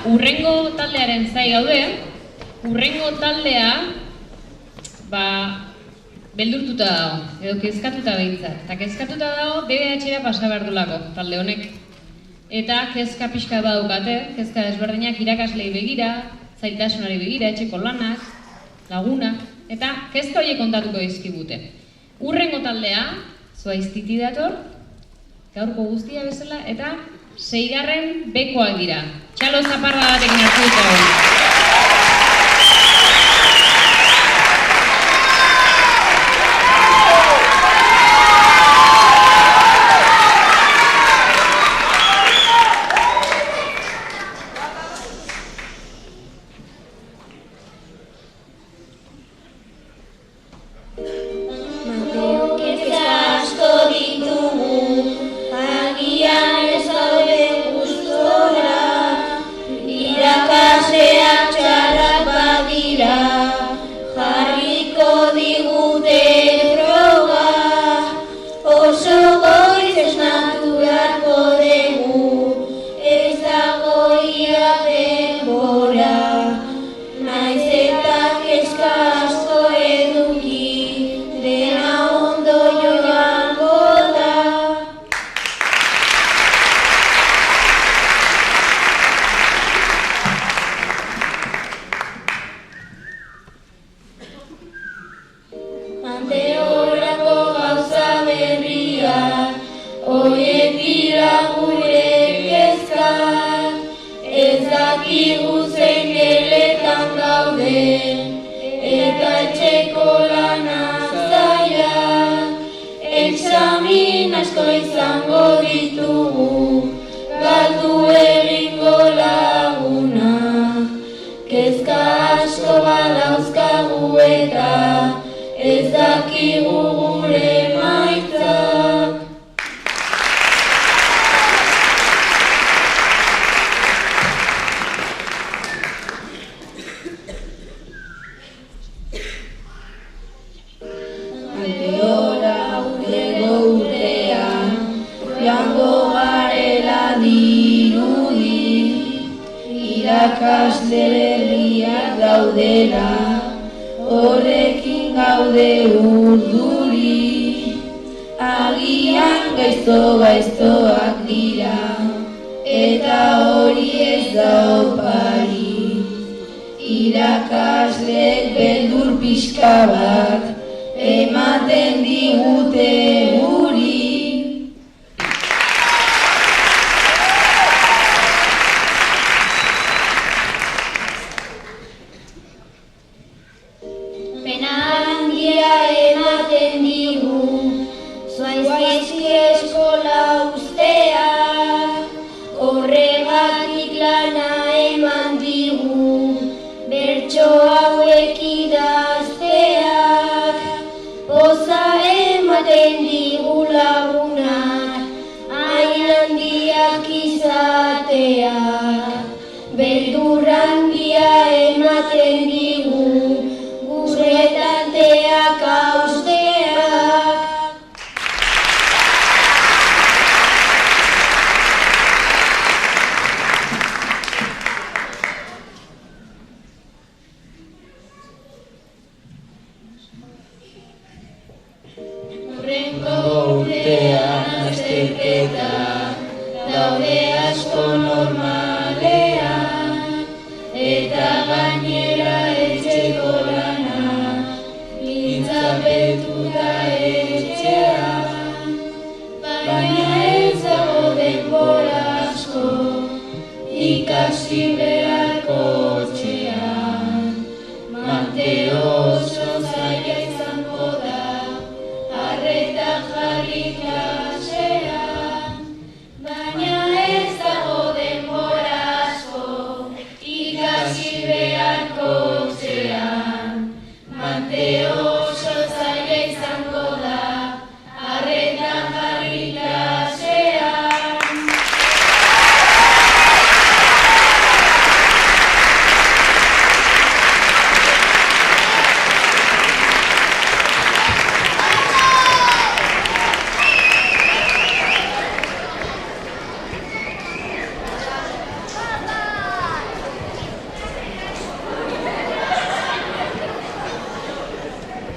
urrengo taldearen zai gaude. Urrengo taldea beldurtuta dago, edo kezkatuta behintzat. Eta kezkatuta dago DBH-era pasa behar dulako talde honek. Eta kezka pixka badukate, kezka desberdinak irakaslei begira, zailtasunari begira, etxeko lanak, lagunak, eta kezka horiek kontatuko dizkigute. Urrengo taldea, Zuaiztiti dator, gaurko guztia bezala, eta 6. bekoak dira. Txalo zaparra batekin hartu dut.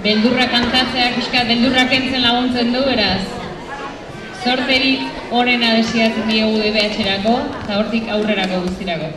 beldurra kantatzea pixka beldurra kentzen laguntzen du, beraz. Zorterik onena desiatzen diogu DBH-erako eta hortik aurrerako guztirako.